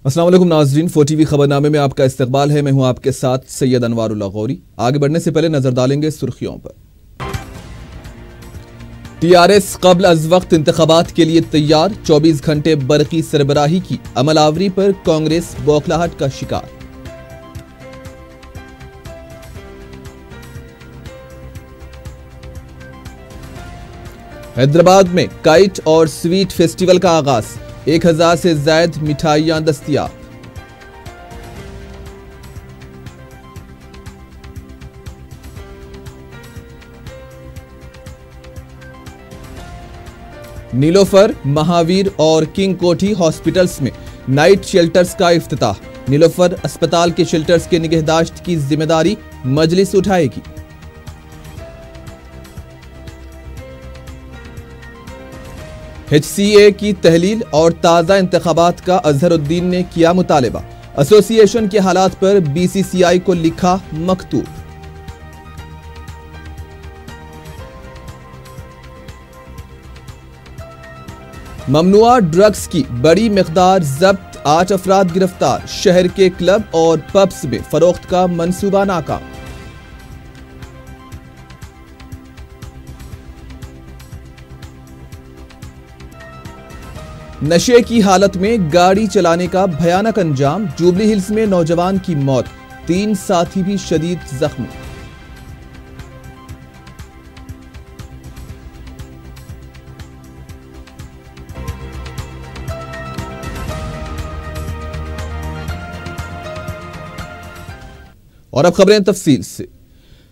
अस्सलाम वालेकुम नाज़रीन, 4TV खबरनामे में आपका इस्तकबाल है। मैं हूं आपके साथ सैयद अनवारुल्लाह गौरी। आगे बढ़ने से पहले नजर डालेंगे सुर्खियों पर। टीआरएस कब्ल अज वक्त इंतखाबात के लिए तैयार, 24 घंटे बरकी सरबराही की अमलावरी पर कांग्रेस बौखलाहट का शिकार। हैदराबाद में काइट और स्वीट फेस्टिवल का आगाज, 1000 से ज्यादा मिठाइयां दस्तयाब। नीलोफर, महावीर और किंग कोठी हॉस्पिटल्स में नाइट शेल्टर्स का इफ्तिताह। नीलोफर अस्पताल के शेल्टर्स के निगहदाश्त की जिम्मेदारी मजलिस उठाएगी। HCA की तहलील और ताज़ा इंतखाबात का अजहरुद्दीन ने किया मुतालबा। एसोसिएशन के हालात पर BCCI को लिखा मकतूब। ममनुआ ड्रग्स की बड़ी मिकदार जब्त, 8 अफराद गिरफ्तार। शहर के क्लब और पब्स में फरोख्त का मंसूबा नाकाम। नशे की हालत में गाड़ी चलाने का भयानक अंजाम, जुबली हिल्स में नौजवान की मौत, 3 साथी भी शदीद जख्मी। और अब खबरें तफसील से।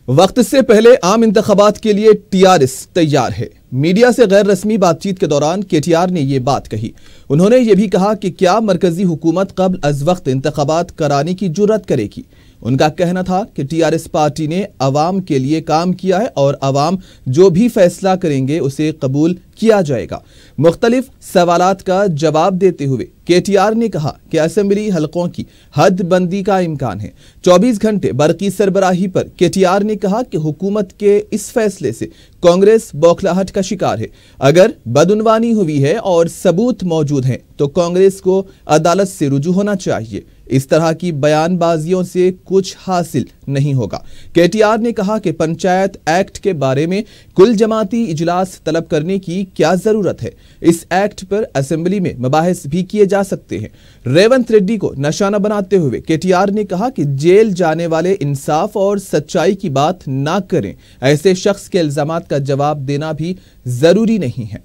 वक्त से पहले आम इंतखाबात के लिए टीआरएस तैयार है। मीडिया से गैर रस्मी बातचीत के दौरान केटीआर ने यह बात कही। उन्होंने यह भी कहा कि क्या मरकजी हुकूमत कब्ल अज वक्त इंतखाबात कराने की जुर्रत करेगी। उनका कहना था कि टीआरएस पार्टी ने अवाम के लिए काम किया है और अवाम जो भी फैसला करेंगे उसे कबूल किया जाएगा। मुख्तलिफ सवालात का जवाब देते हुए केटीआर ने कहा कि असेंबली हलकों की हदबंदी का इम्कान है। 24 घंटे बरकी सरबराही पर केटीआर ने कहा कि हुकूमत के इस फैसले से कांग्रेस बौखलाहट का शिकार है। अगर बदउनवानी हुई है और सबूत मौजूद हैं तो कांग्रेस को अदालत से रुजू होना चाहिए। इस तरह की बयानबाजियों से कुछ हासिल नहीं होगा। केटीआर ने कहा कि पंचायत एक्ट के बारे में कुल जमाती इजलास तलब करने की क्या जरूरत है। इस एक्ट पर असेंबली में मबाहिस भी किए जा सकते हैं। रेवंत रेड्डी को निशाना बनाते हुए केटीआर ने कहा कि जेल जाने वाले इंसाफ और सच्चाई की बात ना करें। ऐसे शख्स के इल्जामात का जवाब देना भी जरूरी नहीं है।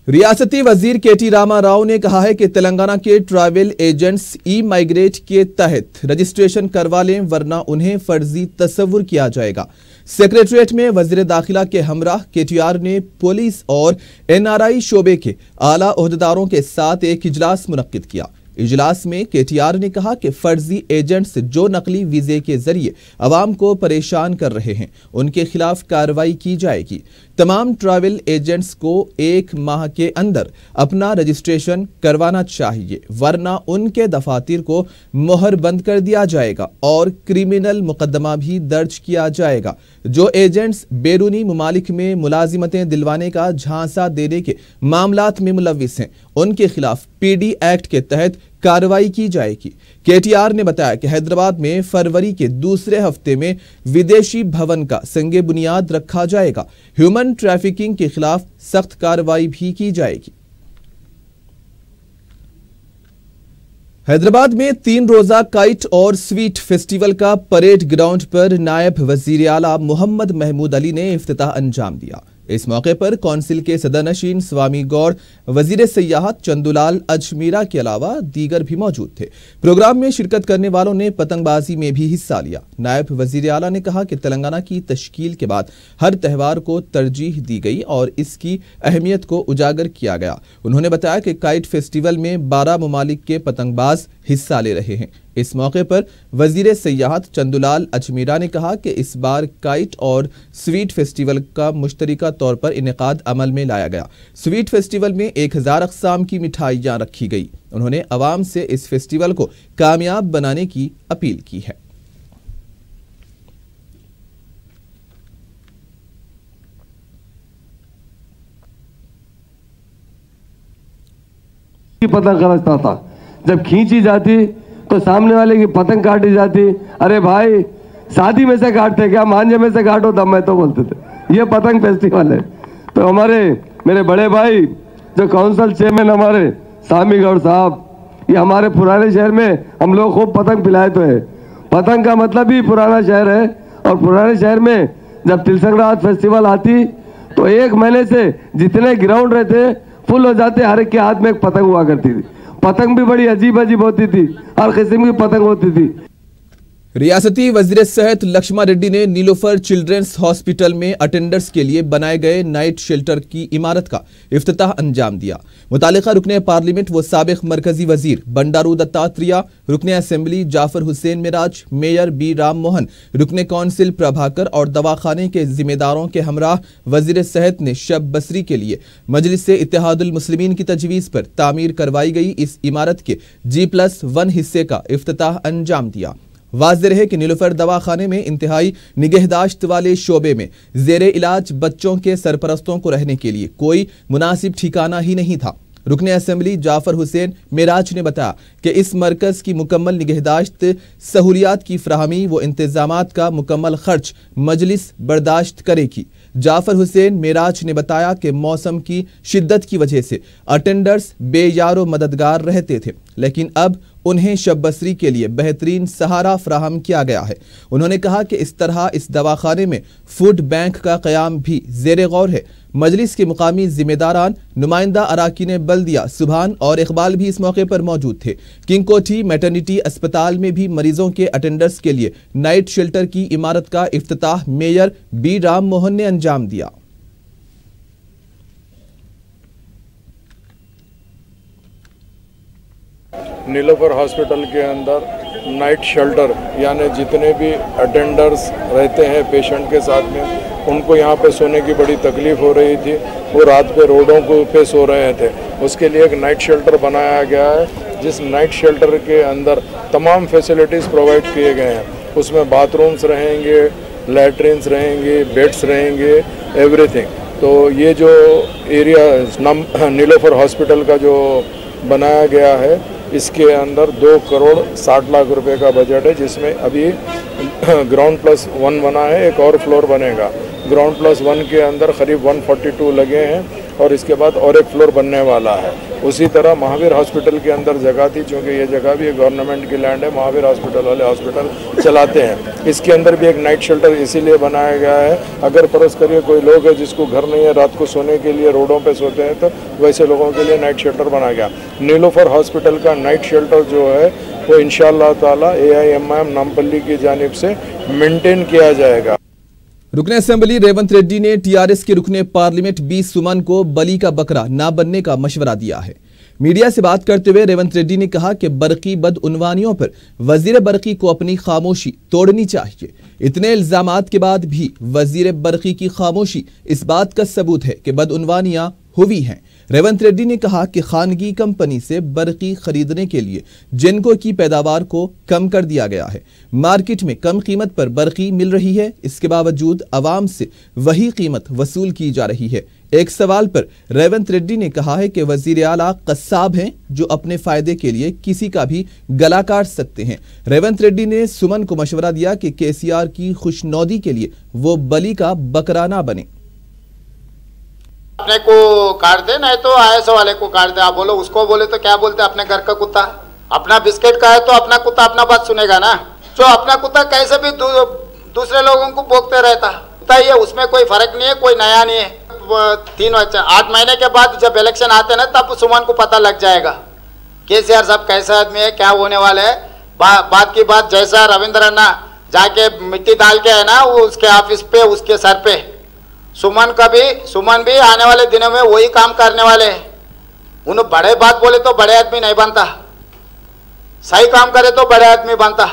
रियासती वजीर केटी रामा राव ने कहा है कि तेलंगाना के ट्रैवल एजेंट्स ई-माइग्रेट के तहत रजिस्ट्रेशन करवा लें, वरना उन्हें फर्जी तस्वुर किया जाएगा। सेक्रेटरीट में वजीर दाखिला के हमराह केटीआर ने पुलिस और NRI शोबे के आला ओहदेदारों के साथ एक इजलास मुनक्किद किया। इजलास में केटीआर ने कहा कि फर्जी एजेंट्स जो नकली वीजे के जरिए अवाम को परेशान कर रहे हैं उनके खिलाफ कार्रवाई की जाएगी। तमाम ट्रैवल एजेंट्स को 1 माह के अंदर अपना रजिस्ट्रेशन करवाना चाहिए, वरना उनके दफातर को मोहर बंद कर दिया जाएगा और क्रिमिनल मुकदमा भी दर्ज किया जाएगा। जो एजेंट्स बैरूनी मुमालिक में मुलाजिमतें दिलवाने का झांसा देने के मामलात में मुलविस हैं उनके खिलाफ PD एक्ट के तहत कार्रवाई की जाएगी। केटीआर ने बताया कि हैदराबाद में फरवरी के दूसरे हफ्ते में विदेशी भवन का संगे बुनियाद रखा जाएगा। ह्यूमन ट्रैफिकिंग के खिलाफ सख्त कार्रवाई भी की जाएगी। हैदराबाद में 3 रोजा काइट और स्वीट फेस्टिवल का परेड ग्राउंड पर नायब वजीर आला मोहम्मद महमूद अली ने इफ्तिताह अंजाम दिया। इस मौके पर कौंसिल के सदरनशीन स्वामी गौर, वजीर सयाहत चंदूलाल अजमीरा के अलावा दीगर भी मौजूद थे। प्रोग्राम में शिरकत करने वालों ने पतंगबाजी में भी हिस्सा लिया। नायब वजीर आला ने कहा कि तेलंगाना की तश्कील के बाद हर त्यौहार को तरजीह दी गई और इसकी अहमियत को उजागर किया गया। उन्होंने बताया कि काइट फेस्टिवल में 12 ममालिक के पतंगबाज हिस्सा ले रहे हैं। इस मौके पर वजीर सयाहत चंदूलाल अजमीरा ने कहा कि इस बार काइट और स्वीट फेस्टिवल का मुश्तरका तौर पर इनेकाद अमल में लाया गया। स्वीट फेस्टिवल में 1000 अक़साम की मिठाइयां रखी गई। उन्होंने अवाम से इस फेस्टिवल को कामयाब बनाने की अपील की है। पतंग खरीदता था, जब खींची जाती तो सामने वाले की पतंग काटी जाती। अरे भाई शादी में से काटते क्या, मांझे में से काटो तब मैं तो बोलते थे ये पतंग फेस्टिवल है। तो हमारे मेरे बड़े भाई जो काउंसिल चेयरमैन हमारे सामी गौड़ साहब, ये हमारे पुराने शहर में हम लोग खूब पतंग पिलाए तो है। पतंग का मतलब ही पुराना शहर है, और पुराने शहर में जब तिलसंक्रांत फेस्टिवल आती तो 1 महीने से जितने ग्राउंड रहते फुल हो जाते, हर एक के हाथ में एक पतंग हुआ करती थी। पतंग भी बड़ी अजीब अजीब होती थी, हर किस्म की पतंग होती थी। रियासती वजीर सेहत लक्ष्मा रेड्डी ने नीलोफर चिल्ड्रंस हॉस्पिटल में अटेंडर्स के लिए बनाए गए नाइट शेल्टर की इमारत का इफ्तिताह अंजाम दिया। मुतालिका रुकने पार्लियामेंट व साबिक मरकजी वजीर बंडारू दत्तात्रेय, रुकने assembly Jafar Hussain Miraj, mayor B Ram Mohan, रुकने काउंसिल प्रभाकर और दवाखाने के जिम्मेदारों के हमरा वजीर सेहत ने शब बसरी के लिए मजलिस से इत्तेहादुल मुस्लिमीन की तजवीज़ पर तामीर करवाई गई इस इमारत के G+1 हिस्से का इफ्तिताह अंजाम दिया। वाज़ेह है कि नीलोफर दवाखाने में इंतहाई निगहदाश्त वाले शोबे में ज़ेरे इलाज बच्चों के सरपरस्तों को रहने के लिए कोई मुनासिब ठिकाना ही नहीं था। रुकने असेंबली जाफर हुसैन मेराज ने बताया कि इस मरकज़ की मुकम्मल निगहदाश्त, सहूलियात की फ्राहमी व इंतजामात का मुकम्मल खर्च मजलिस बर्दाश्त करेगी। जाफर हुसैन मेराज ने बताया कि मौसम की शिद्दत की वजह से अटेंडर्स बेयारो मददगार रहते थे, लेकिन अब उन्हें शब बसरी के लिए बेहतरीन सहारा फ्राहम किया गया है। उन्होंने कहा कि इस तरह इस दवाखाने में फूड बैंक का क़याम भी ज़ेरे गौर है। मजलिस के मुकामी जिम्मेदारान, नुमाइंदा अराकीन बल्दिया सुभान और इकबाल भी इस मौके पर मौजूद थे। किंग कोठी मैटरनिटी अस्पताल में भी मरीजों के अटेंडर्स के लिए नाइट शेल्टर की इमारत का इफ्तिताह मेयर बी राम मोहन ने अंजाम दिया। नीलोफर हॉस्पिटल के अंदर नाइट शेल्टर यानी जितने भी अटेंडर्स रहते हैं पेशेंट के साथ में, उनको यहाँ पे सोने की बड़ी तकलीफ़ हो रही थी, वो रात पे रोडों पे सो रहे थे। उसके लिए एक नाइट शेल्टर बनाया गया है, जिस नाइट शेल्टर के अंदर तमाम फैसिलिटीज़ प्रोवाइड किए गए हैं। उसमें बाथरूम्स रहेंगे, लैट्रिन्स रहेंगे, बेड्स रहेंगे, एवरीथिंग। तो ये जो एरिया नीलोफर हॉस्पिटल का जो बनाया गया है, इसके अंदर 2 करोड़ 60 लाख रुपए का बजट है, जिसमें अभी ग्राउंड +1 बना है, एक और फ्लोर बनेगा। ग्राउंड +1 के अंदर करीब 142 लगे हैं और इसके बाद और एक फ्लोर बनने वाला है। उसी तरह महावीर हॉस्पिटल के अंदर जगह थी, क्योंकि ये जगह भी गवर्नमेंट की लैंड है, महावीर हॉस्पिटल वाले हॉस्पिटल चलाते हैं। इसके अंदर भी एक नाइट शेल्टर इसीलिए बनाया गया है, अगर फर्ज करिए कोई लोग है जिसको घर नहीं है, रात को सोने के लिए रोडों पे सोते हैं, तो वैसे लोगों के लिए नाइट शेल्टर बनाया गया। नीलोफर हॉस्पिटल का नाइट शेल्टर जो है वो इंशाअल्लाह ताला AIMIM नामपल्ली की जानिब से मेंटेन किया जाएगा। रुकने असेंबली रेवंत रेड्डी ने TRS के रुकने पार्लियामेंट बी सुमन को बली का बकरा ना बनने का मशवरा दिया है। मीडिया से बात करते हुए रेवंत रेड्डी ने कहा कि बरकी बदउनवानियों पर वजीर बरकी को अपनी खामोशी तोड़नी चाहिए। इतने इल्जामात के बाद भी वजीर बरकी की खामोशी इस बात का सबूत है कि बदउनवानियां हुई हैं। रेवंत रेड्डी ने कहा कि खानगी कंपनी से बरकी खरीदने के लिए जिनको की पैदावार को कम कर दिया गया है। मार्केट में कम कीमत पर बरकी मिल रही है, इसके बावजूद आवाम से वही कीमत वसूल की जा रही है। एक सवाल पर रेवंत रेड्डी ने कहा है कि वजीर आला कस्साब हैं जो अपने फायदे के लिए किसी का भी गला काट सकते हैं। रेवंत रेड्डी ने सुमन को मशवरा दिया कि KCR की खुशनौदी के लिए वो बली का बकरा ना बने। अपने को काट दे, नहीं तो IS वाले को काट दे। आप बोलो उसको बोले तो क्या बोलते, अपने घर का कुत्ता। अपना बिस्किट का है तो अपना कुत्ता अपना बात सुनेगा ना। जो अपना कुत्ता कैसे भी दूसरे लोगों को भोंकते रहता है, उसमें कोई फर्क नहीं है, कोई नया नहीं है। 8 महीने के बाद जब इलेक्शन आते हैं ना, तब सुमन को पता लग जाएगा KCR साहब कैसा आदमी है, क्या होने वाले है। बात की बात, जैसा रविंद्र अन्ना जाके मिट्टी डाल के है ना वो उसके ऑफिस पे, उसके सर पे, सुमन भी आने वाले दिनों में वही काम करने वाले हैं। उन्हें बड़े बात बोले तो बड़े आदमी नहीं बनता, सही काम करे तो बड़े आदमी बनता।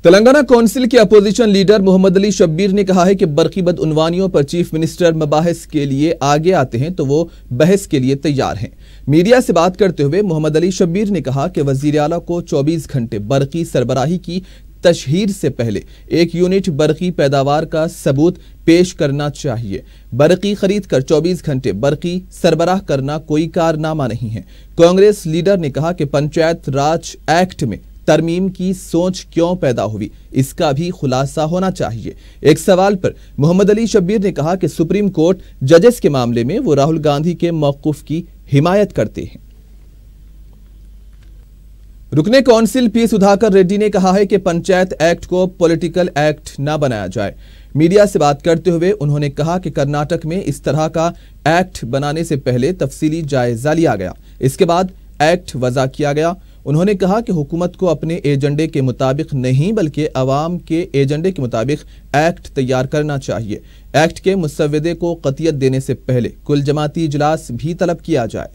तेलंगाना काउंसिल के अपोजिशन लीडर मोहम्मद अली शब्बीर ने कहा है कि बरकी बदउनवानियों पर चीफ मिनिस्टर मबाहिस के लिए आगे आते हैं तो वो बहस के लिए तैयार हैं। मीडिया से बात करते हुए मोहम्मद अली शब्बीर ने कहा कि वजीर आला को 24 घंटे बरकी सरबराही की तशहीर से पहले 1 यूनिट बरकी पैदावार का सबूत पेश करना चाहिए। बरकी खरीद कर 24 घंटे बरकी सरबराह करना कोई कारनामा नहीं है। कांग्रेस लीडर ने कहा कि पंचायत राज एक्ट में तरमीम की सोच क्यों पैदा हुई, इसका भी खुलासा होना चाहिए। एक सवाल पर मोहम्मद अली शब्बीर ने कहा कि सुप्रीम कोर्ट जजेस के मामले में वो राहुल गांधी के मौक़िफ़ की हिमायत करते हैं। रुकने काउंसिल पी सुधाकर रेड्डी ने कहा है कि पंचायत एक्ट को पॉलिटिकल एक्ट न बनाया जाए। मीडिया से बात करते हुए उन्होंने कहा कि कर्नाटक में इस तरह का एक्ट बनाने से पहले तफसीली जायजा लिया गया, इसके बाद एक्ट वज़ा किया गया। उन्होंने कहा कि हुकूमत को अपने एजेंडे के मुताबिक नहीं बल्कि अवाम के एजेंडे के मुताबिक एक्ट तैयार करना चाहिए। एक्ट के मुसव्वदे को क़तियत देने से पहले कुल जमाती इजलास भी तलब किया जाए।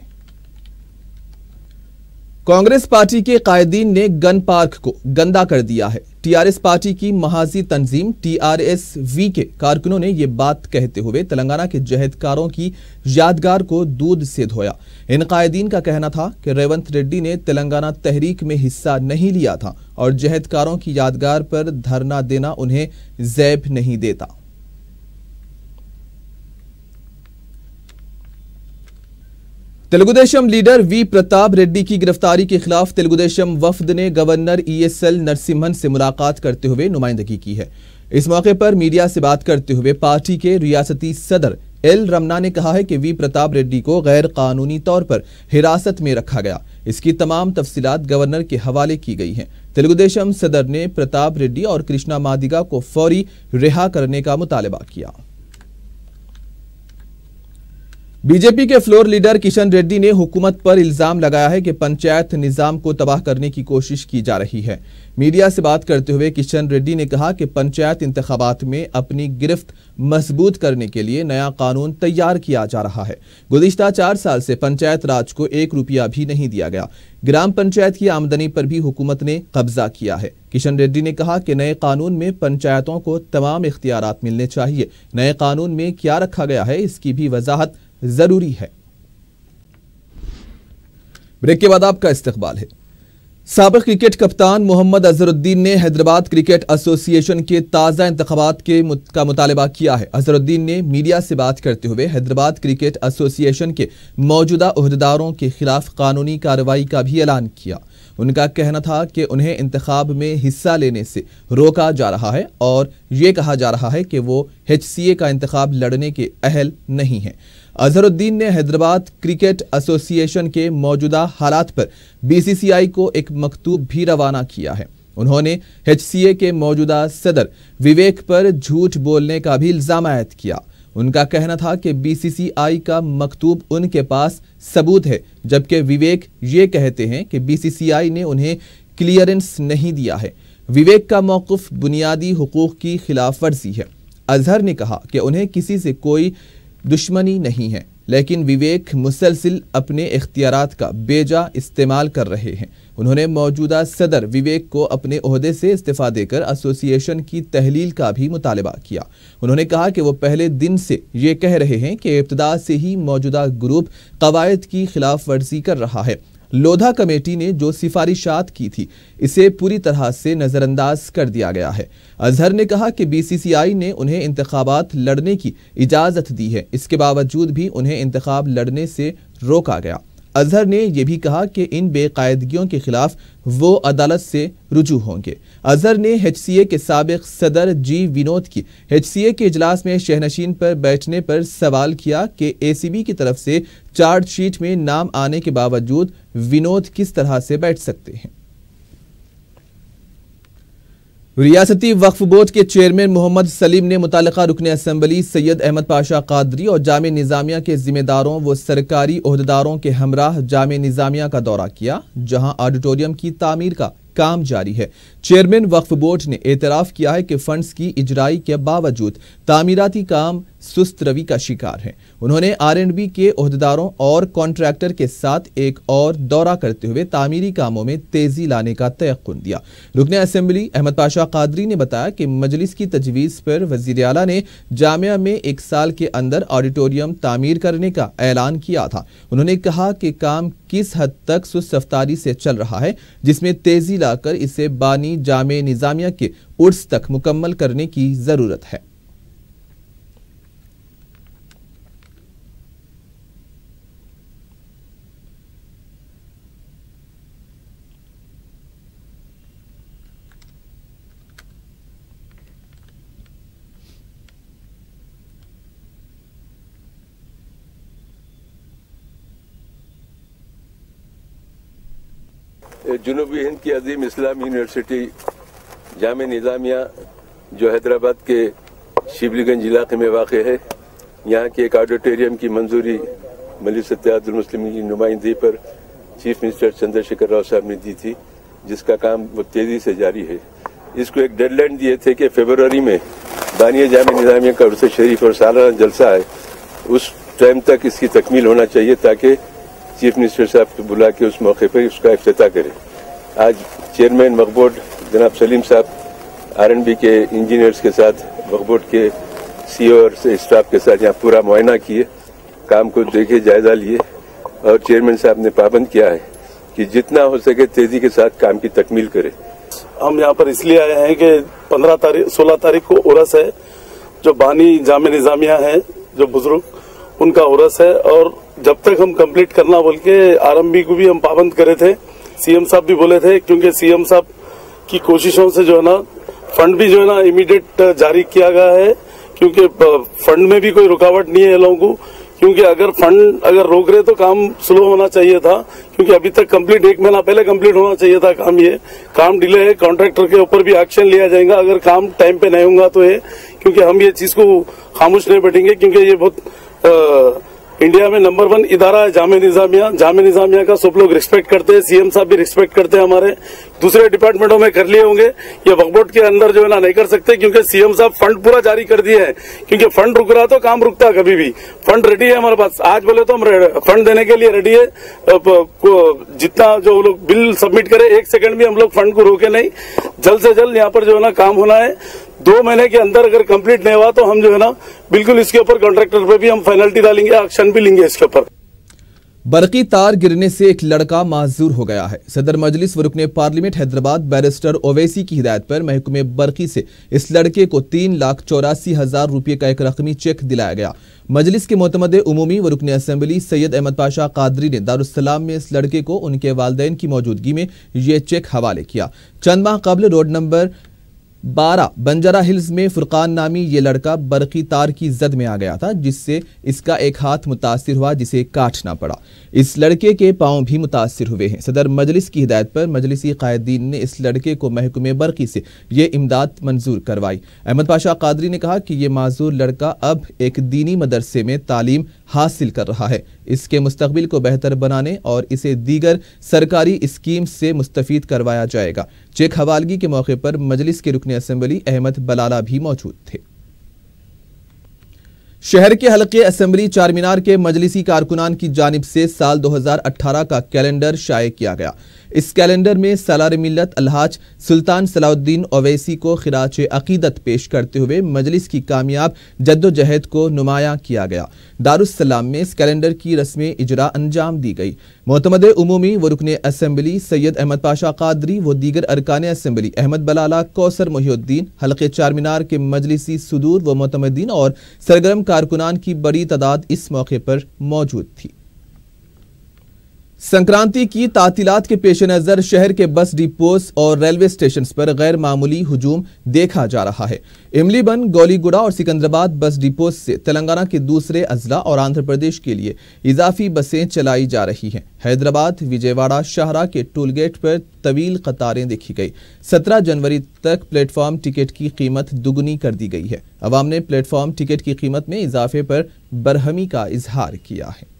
कांग्रेस पार्टी के कायदीन ने गन पार्क को गंदा कर दिया है। टीआरएस पार्टी की महाजी तंजीम TRSV के कारकुनों ने ये बात कहते हुए तेलंगाना के जहदकारों की यादगार को दूध से धोया। इन कायदीन का कहना था कि रेवंत रेड्डी ने तेलंगाना तहरीक में हिस्सा नहीं लिया था और जहदकारों की यादगार पर धरना देना उन्हें ज़ैब नहीं देता। तेलुगुदेशम लीडर वी प्रताप रेड्डी की गिरफ्तारी के खिलाफ तेलुगुदेशम वफद ने गवर्नर ESL नरसिम्हन से मुलाकात करते हुए नुमाइंदगी की है। इस मौके पर मीडिया से बात करते हुए पार्टी के रियासती सदर L रमना ने कहा है कि वी प्रताप रेड्डी को गैर कानूनी तौर पर हिरासत में रखा गया। इसकी तमाम तफसीलात गवर्नर के हवाले की गई हैं। तेलुगुदेशम सदर ने प्रताप रेड्डी और कृष्णा मादिगा को फौरी रिहा करने का मुतालबा किया। बीजेपी के फ्लोर लीडर किशन रेड्डी ने हुकूमत पर इल्जाम लगाया है कि पंचायत निजाम को तबाह करने की कोशिश की जा रही है। मीडिया से बात करते हुए किशन रेड्डी ने कहा कि पंचायत इंतखाबात में अपनी गिरफ्त मजबूत करने के लिए नया कानून तैयार किया जा रहा है। गुज़िश्ता 4 साल से पंचायत राज को 1 रुपया भी नहीं दिया गया। ग्राम पंचायत की आमदनी पर भी हुकूमत ने कब्जा किया है। किशन रेड्डी ने कहा कि नए कानून में पंचायतों को तमाम इख्तियारात मिलने चाहिए। नए कानून में क्या रखा गया है, इसकी भी वजाहत जरूरी है। ब्रेक के बाद आपका इस्तकबाल है। साबिक क्रिकेट कप्तान मोहम्मद अजहरुद्दीन ने हैदराबाद क्रिकेट एसोसिएशन के ताज़ा इंतखाबात का मुतालबा किया है। अजहरुद्दीन ने मीडिया से बात करते हुए हैदराबाद क्रिकेट एसोसिएशन के मौजूदा ओहदेदारों के खिलाफ कानूनी कार्रवाई का भी ऐलान किया। उनका कहना था कि उन्हें इंतखाब में हिस्सा लेने से रोका जा रहा है और ये कहा जा रहा है कि वो HCA का इंतखाब लड़ने के अहल नहीं है। अजहरुद्दीन ने हैदराबाद क्रिकेट एसोसिएशन के मौजूदा हालात पर BCCI को एक मकतूब भी रवाना किया है। उन्होंने HCA के मौजूदा सदर विवेक पर झूठ बोलने का भी इल्जाम आयद किया। उनका कहना था कि BCCI का मकतूब उनके पास सबूत है, जबकि विवेक ये कहते हैं कि BCCI ने उन्हें क्लियरेंस नहीं दिया है। विवेक का मौक़िफ़ बुनियादी हुकूक की खिलाफ वर्जी है। अजहर ने कहा कि उन्हें किसी से कोई दुश्मनी नहीं है, लेकिन विवेक मुसलसिल अपने इख्तियारात का बेजा इस्तेमाल कर रहे हैं। उन्होंने मौजूदा सदर विवेक को अपने ओहदे से इस्तीफा देकर एसोसिएशन की तहलील का भी मुतालबा किया। उन्होंने कहा कि वो पहले दिन से ये कह रहे हैं कि इब्तिदा से ही मौजूदा ग्रुप कवायद की खिलाफ वर्जी कर रहा है। लोधा कमेटी ने जो सिफारिशात की थी, इसे पूरी तरह से नज़रअंदाज कर दिया गया है। अजहर ने कहा कि BCCI ने उन्हें इंतखाबात लड़ने की इजाज़त दी है, इसके बावजूद भी उन्हें इंतखाब लड़ने से रोका गया। अजहर ने यह भी कहा कि इन बेकायदगियों के खिलाफ वो अदालत से रुजू होंगे। अजहर ने HCA के साबिक सदर G विनोद की HCA के इजलास में शहनशीन पर बैठने पर सवाल किया कि ACB की तरफ से चार्जशीट में नाम आने के बावजूद विनोद किस तरह से बैठ सकते हैं। रियासती वक्फ बोर्ड के चेयरमैन मोहम्मद सलीम ने मुतालिका रुकन असम्बली सैयद अहमद पाशा कादरी और जामे निज़ामिया के जिम्मेदारों व सरकारी ओहदेदारों के हमराह जामे निज़ामिया का दौरा किया, जहां ऑडिटोरियम की तामीर का काम जारी है। चेयरमैन वक्फ बोर्ड ने एतराफ़ किया है कि फंड्स की इजराई के बावजूद तामीराती काम सुस्त रवि का शिकार है। उन्होंने R&B के ओहदेदारों और कॉन्ट्रैक्टर के साथ एक और दौरा करते हुए तामीरी कामों में तेजी लाने का तयक्कुन दिया। रुकन असेंबली अहमद पाशा कादरी ने बताया कि मजलिस की तजवीज़ पर वज़ीर आला ने जामिया में 1 साल के अंदर ऑडिटोरियम तामीर करने का ऐलान किया था। उन्होंने कहा कि काम किस हद तक सुस्त रफ्तारी से चल रहा है, जिसमें तेजी लाकर इसे बानी जामे निजामिया के उर्स तक मुकम्मल करने की जरूरत है। जुनूबी हिंद की अजीम इस्लामी यूनिवर्सिटी जामे निज़ामिया जो हैदराबाद के शिबलीगंज इलाके में वाक़ है, यहाँ के एक ऑडिटोरियम की मंजूरी मजलिस इत्तेहादुल मुस्लिमीन की नुमाइंदगी पर चीफ मिनिस्टर चंद्रशेखर राव साहब ने दी थी, जिसका काम वो तेज़ी से जारी है। इसको एक डेडलाइन दिए थे कि फरवरी में बानिया जामे निज़ामिया का उर्स शरीफ और सालाना जलसा है, उस टाइम तक इसकी तकमील होना चाहिए ताकि चीफ मिनिस्टर साहब को बुला के उस मौके पर उसका इफ्तिताह करें। आज चेयरमैन वक्फ बोर्ड जनाब सलीम साहब R&B के इंजीनियर्स के साथ वक्फ बोर्ड के CEO और स्टाफ के साथ यहाँ पूरा मुआयना किए, काम को देखे, जायजा लिए और चेयरमैन साहब ने पाबंद किया है कि जितना हो सके तेजी के साथ काम की तकमील करे। हम यहाँ पर इसलिए आए हैं कि 16 तारीख को उर्स है, जो बानी जामे निज़ामिया है, जो बुजुर्ग, उनका उर्स है और जब तक हम कंप्लीट करना बोल के R&B को भी हम पाबंद करे थे। CM साहब भी बोले थे, क्योंकि CM साहब की कोशिशों से जो है ना फंड भी जो है ना इमीडिएट जारी किया गया है, क्योंकि फंड में भी कोई रुकावट नहीं है लोगों को, क्योंकि अगर फंड अगर रोक रहे तो काम स्लो होना चाहिए था, क्योंकि अभी तक कंप्लीट 1 महीना पहले कंप्लीट होना चाहिए था काम। ये काम डिले है, कॉन्ट्रैक्टर के ऊपर भी एक्शन लिया जाएगा अगर काम टाइम पे नहीं होगा तो ये, क्योंकि हम ये चीज को खामोश नहीं बैठेंगे, क्योंकि ये बहुत इंडिया में नंबर 1 इदारा है जामे निज़ामिया। जामे निज़ामिया का सब लोग रिस्पेक्ट करते हैं, CM साहब भी रिस्पेक्ट करते हैं, हमारे दूसरे डिपार्टमेंटों में कर लिए होंगे, ये वक्फ बोर्ड के अंदर जो है ना नहीं कर सकते, क्योंकि CM साहब फंड पूरा जारी कर दिए है, क्योंकि फंड रुक रहा तो काम रुकता कभी भी। फंड रेडी है हमारे पास, आज बोले तो हम फंड देने के लिए रेडी है। जितना जो लोग बिल सबमिट करे 1 सेकंड भी हम लोग फंड को रोके नहीं, जल्द से जल्द यहाँ पर जो है ना काम होना है। 2 महीने के अंदर अगर कंप्लीट नहीं हुआ तो हम जो है ना बिल्कुल इसके ऊपर कॉन्ट्रैक्टर पे भी हम पेनल्टी डालेंगे, एक्शन भी लेंगे इसके ऊपर। बरकी तार गिरने से एक लड़का माजूर हो गया है। सदर मजलिस व रुकने पार्लियामेंट हैदराबाद बैरिस्टर ओवैसी की हिदायत पर महकमे बरकी से इस लड़के को 3,84,000 रुपये का एक रकमी चेक दिलाया गया। मजलिस के मोतमद उमूमी व रुकने असेंबली सैयद अहमद पाशा कादरी ने दारुस्सलाम में इस लड़के को उनके वालिदैन की मौजूदगी में ये चेक हवाले किया। चंद माह कबल रोड नंबर 12 बंजारा हिल्स में फुरकान नामी ये लड़का बरकी तार की जद में आ गया था, जिससे इसका एक हाथ मुतासिर हुआ, जिसे काटना पड़ा। इस लड़के के पांव भी मुतासिर हुए हैं। सदर मजलिस की हिदायत पर मजलिसी कायदीन ने इस लड़के को महकमे बरकी से ये इमदाद मंजूर करवाई। अहमद पाशा कादरी ने कहा कि ये माजूर लड़का अब एक दीनी मदरसे में तालीम हासिल कर रहा है। इसके मुस्तकबिल को बेहतर बनाने और इसे दीगर सरकारी स्कीम से मुस्तफीद करवाया जाएगा। चेक हवालगी के मौके पर मजलिस के रुकने असेंबली अहमद बलाला भी मौजूद थे। शहर के हलके असेंबली चारमीनार के मजलिसी कारकुनान की जानिब से साल 2018 का कैलेंडर शाये किया गया। इस कैलेंडर में सालार मिल्लत अलहाज सुल्तान सलाउद्दीन ओवैसी को खिराज अकीदत पेश करते हुए मजलिस की कामयाब जद्दोजहद को नुमायां किया गया। दारुस्सलाम में इस कैलेंडर की रस्में इजरा अंजाम दी गई। मोतमद उमूमी व रुकने असेंबली सैयद अहमद पाशा कादरी व दीगर अरकान असेंबली अहमद बलाला, कौसर मोहिउद्दीन, हलके चारमीनार के मजलिसी सुदूर व मोतमदीन और सरगर्म कारकुनान की बड़ी तादाद इस मौके पर मौजूद थी। संक्रांति की तातीलात के पेश नजर शहर के बस डिपोस और रेलवे स्टेशन पर गैर मामूली हुजूम देखा जा रहा है। इमलीबन, गौलीगुड़ा और सिकंदराबाद बस डिपोस से तेलंगाना के दूसरे अजला और आंध्र प्रदेश के लिए इजाफी बसें चलाई जा रही हैं। हैदराबाद, विजयवाड़ा, शाहरा के टोलगेट पर तवील कतारें देखी गई। 17 जनवरी तक प्लेटफॉर्म टिकट की कीमत दुगनी कर दी गई है। अवाम ने प्लेटफॉर्म टिकट की कीमत में इजाफे पर बरहमी का इजहार किया है।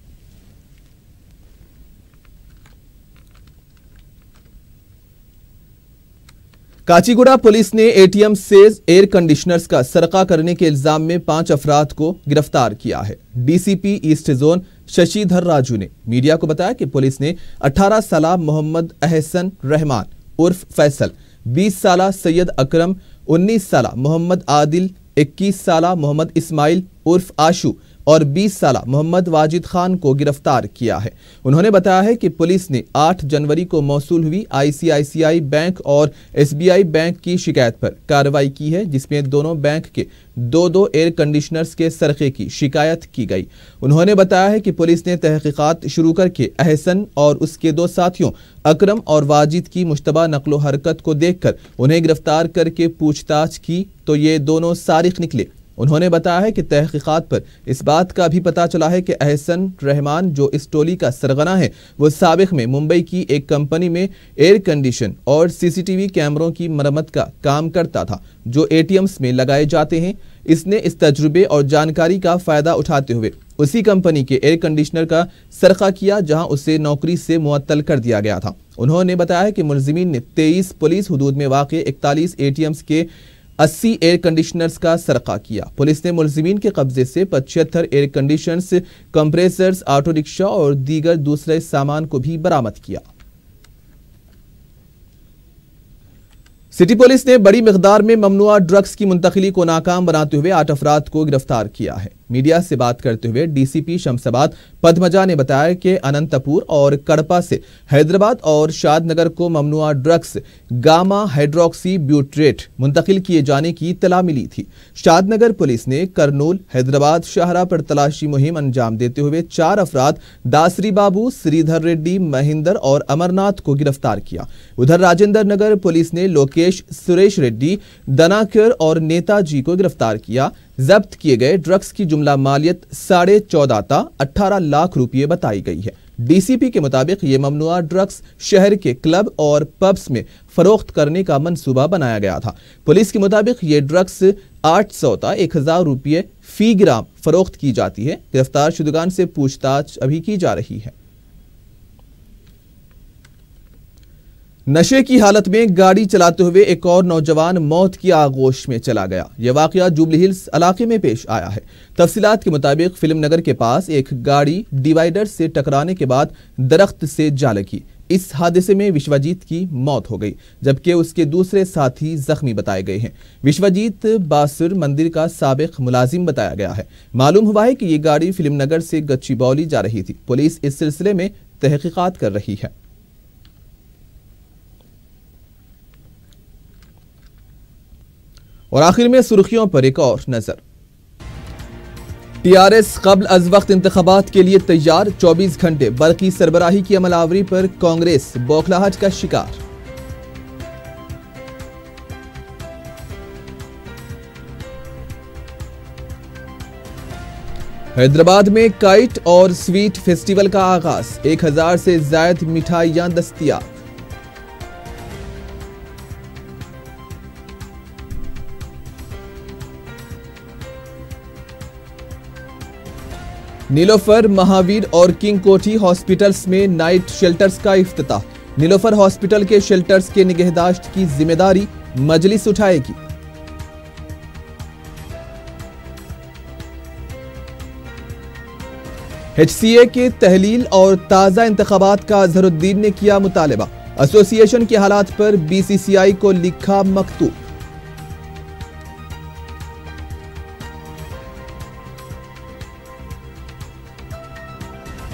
काचीगुड़ा पुलिस ने एटीएम से एयर कंडीशनर्स का सरका करने के इल्जाम में 5 अफराद को गिरफ्तार किया है। DCP east zone Shashidhar Raju ने मीडिया को बताया कि पुलिस ने 18 साला मोहम्मद अहसन रहमान उर्फ फैसल, 20 साला सैयद अकरम, 19 साला मोहम्मद आदिल, 21 साला मोहम्मद इस्माइल उर्फ आशू, और 20 साल मोहम्मद वाजिद खान को गिरफ्तार किया है। उन्होंने बताया है कि पुलिस ने 8 जनवरी को मौसूल हुई ICICI बैंक और SBI बैंक की शिकायत पर कार्रवाई की है, जिसमें दोनों बैंक के 2 एयर कंडीशनर्स के सरके की शिकायत की गई। उन्होंने बताया है कि पुलिस ने तहकीकात शुरू करके अहसन और उसके 2 साथियों अकरम और वाजिद की मुश्तबा नकलो हरकत को देखकर उन्हें गिरफ्तार करके पूछताछ की तो ये दोनों सारिक निकले। उन्होंने बताया है कि तहकीकात पर इस बात का भी पता चला है कि अहसन रहमान जो इस टोली का सरगना है, वो साबिक में मुंबई की एक कंपनी में एयर कंडीशन और CCTV कैमरों की मरम्मत का काम करता था जो ATMs में लगाए जाते हैं। इसने इस तजुर्बे और जानकारी का फायदा उठाते हुए उसी कंपनी के एयर कंडीशनर का सरका किया जहां उसे नौकरी से मुअत्तल कर दिया गया था। उन्होंने बताया कि मुलजिमीन ने 23 पुलिस हुदूद में वाक़े 41 ATMs के 80 एयर कंडीशनर्स का सरका किया। पुलिस ने मुलजिमीन के कब्जे से 75 air conditioners, compressors, auto rickshaw और दीगर दूसरे सामान को भी बरामद किया। सिटी पुलिस ने बड़ी मिकदार में ममनुआ ड्रग्स की मुंतकिली को नाकाम बनाते हुए 8 अफराद को गिरफ्तार किया है। मीडिया से बात करते हुए DCP शमशाबाद पद्मजा ने बताया कि अनंतपुर और कड़पा से हैदराबाद और शादनगर को ममनुआ ड्रग्स गामा हाइड्रोक्सी ब्यूट्रेट मुंतकिल किए जाने की इत्तला मिली थी। शादनगर पुलिस ने करनूल, हैदराबाद, शाहरा पर तलाशी मुहिम अंजाम देते हुए 4 अफराद दासरी बाबू, श्रीधर रेड्डी, महेंद्र और अमरनाथ को गिरफ्तार किया। उधर राजेंद्र नगर पुलिस ने लोकेश, सुरेश रेड्डी, दनाकर और नेताजी को गिरफ्तार किया। जब्त किए गए ड्रग्स की जुमला मालियत 18.5 लाख रुपये बताई गई है। DCP के मुताबिक ये ममनुआ ड्रग्स शहर के क्लब और पब्स में फरोख्त करने का मंसूबा बनाया गया था। पुलिस के मुताबिक ये ड्रग्स 800-1000 रुपये फी ग्राम फरोख्त की जाती है। गिरफ्तार शुदगान से पूछताछ अभी की जा रही है। नशे की हालत में गाड़ी चलाते हुए एक और नौजवान मौत की आगोश में चला गया। यह वाकया जुबली हिल्स इलाके में पेश आया है। तफसीलात के मुताबिक फिल्म नगर के पास एक गाड़ी डिवाइडर से टकराने के बाद दरख्त से जा लगी। इस हादसे में विश्वजीत की मौत हो गई, जबकि उसके दूसरे साथी जख्मी बताए गए हैं। विश्वजीत बासुर मंदिर का साबिक मुलाजिम बताया गया है। मालूम हुआ है कि ये गाड़ी फिल्म नगर से गच्चीबौली जा रही थी। पुलिस इस सिलसिले में तहकीकात कर रही है। और आखिर में सुर्खियों पर एक और नजर। TRS कब्ल अज वक्त इंतखाबात के लिए तैयार, 24 घंटे बरकी सरबराही की अमलावरी पर कांग्रेस बौखलाहट का शिकार। हैदराबाद में काइट और स्वीट फेस्टिवल का आगाज, 1000 से ज्यादा मिठाइयां दस्तयाब। नीलोफर, महावीर और किंग कोठी हॉस्पिटल्स में नाइट शेल्टर्स का इफ्तिताह। नीलोफर हॉस्पिटल के शेल्टर्स के निगहदाश्त की जिम्मेदारी मजलिस उठाएगी। HCA के तहलील और ताज़ा इंतखाबात का अजहरुद्दीन ने किया मुतालबा। एसोसिएशन के हालात पर BCCI को लिखा मकतूब।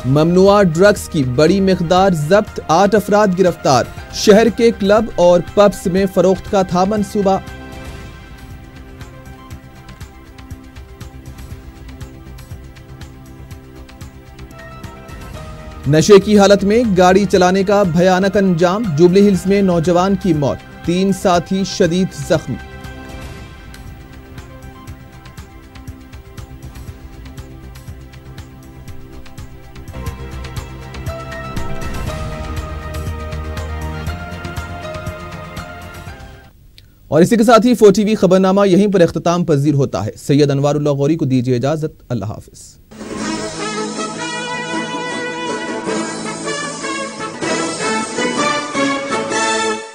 ममनुआ ड्रग्स की बड़ी मिकदार जब्त, 8 अफराद गिरफ्तार। शहर के क्लब और पब्स में फरोख्त का था मंसूबा। नशे की हालत में गाड़ी चलाने का भयानक अंजाम, जुबली हिल्स में नौजवान की मौत, 3 साथी शदीद जख्मी। और इसी के साथ ही 4TV खबरनामा यहीं पर इख्तिताम पजीर होता है। सैयद अनवारुल्लाह गौरी को दीजिए इजाजत। अल्लाह हाफिज।